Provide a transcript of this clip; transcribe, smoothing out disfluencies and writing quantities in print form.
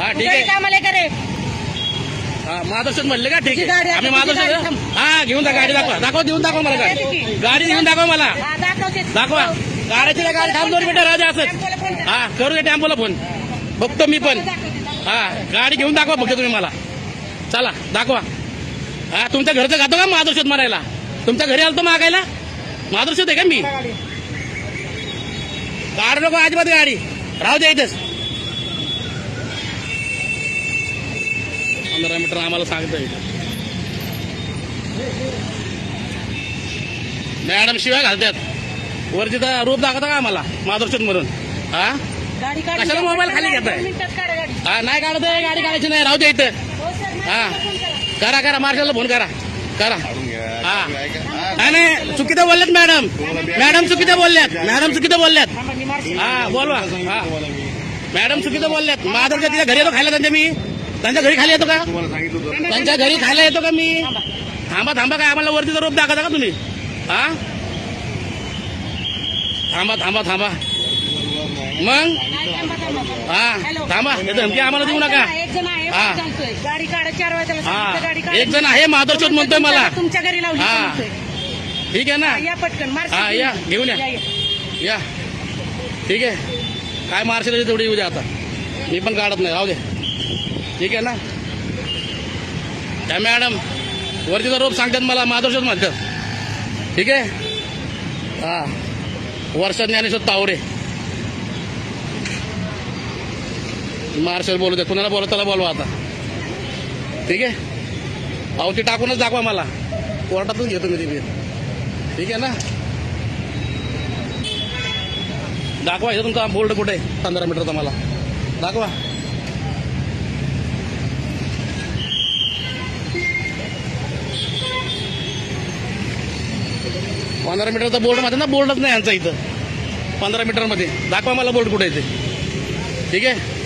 हा ठीक आहे कामाला करे हा माधवशोध म्हणले का ठीक तुझी आहे गाडी आहे, आम्ही तुझी गाडी माधवशोध थांब. हा घेऊन जा गाडी दाखवा देऊन दाखवा मला गाडी घेऊन दाखवा मला दाखवते दाखवा गाड्याची गाडी थांब 2 मिनिटं राजा असत हा करू दे टेम्पोला फोन बघतो मी पण हा गाडी घेऊन दाखवा फक्त तुम्ही मला चला दाखवा हा तुमच्या घरचं खातो का माधवशोध मारायला तुमच्या घरी आलतो मागायला माधवशोध आहे का मी काढ नको अजिबात गाडी राहू द्या इथेच 15 मीटर आम्हाला सांगतोय मॅडम शिवाय घालतात वरती तर रूप दाखवता का आम्हाला माधवशोध म्हणून हा गाडी कशाला मोबाईल खाली घेताय हा नाही काढत आहे गाडी काढायची नाही राहू द्या इथं हा करा मार्शलला फोन करा हा नाही चुकीचं बोलल्यात मॅडम चुकीचं बोलल्यात हा बोलवा हा मॅडम चुकीचं बोलल्यात माधवच्या तिच्या घरी येतो खायला त्यांच्या घरी खाली येतो का त्यांच्या घरी खायला येतो का मी थांबा काय आम्हाला वरतीचा रोप दाखवता का तुम्ही हा थांबा मग हा थांबा धमकी आम्हाला देऊ नका हा गाडी काढा 4 वाजता हा एक जण आहे माधवशोध म्हणतोय मला तुमच्या घरी लावली हा ठीक आहे ना या पटकन हा या घेऊन या ठीक आहे काय मार्शल तेवढी येऊ द्या आता मी पण काढत नाही राहू दे ठीक आहे ना त्या मॅडम वरतीचा रोप सांगतात मला माधवशोध म्हणतात ठीक आहे हा वर्षा ज्ञानेश्वर तावरे मार्शल बोलू द्या कुणाला बोलव त्याला बोलवा आता ठीक आहे अहो ती टाकूनच दाखवा मला कोर्टातून घेतो मी ती ठीक आहे ना दाखवा इथं तुमचा बोर्ड कुठे आहे 15 मीटरचा मला दाखवा पंधरा मीटरचा बोर्ड मध्ये ना बोर्डच नाही यांचा इथं 15 मीटर मध्ये दाखवा मला बोर्ड कुठे आहे ते ठीक आहे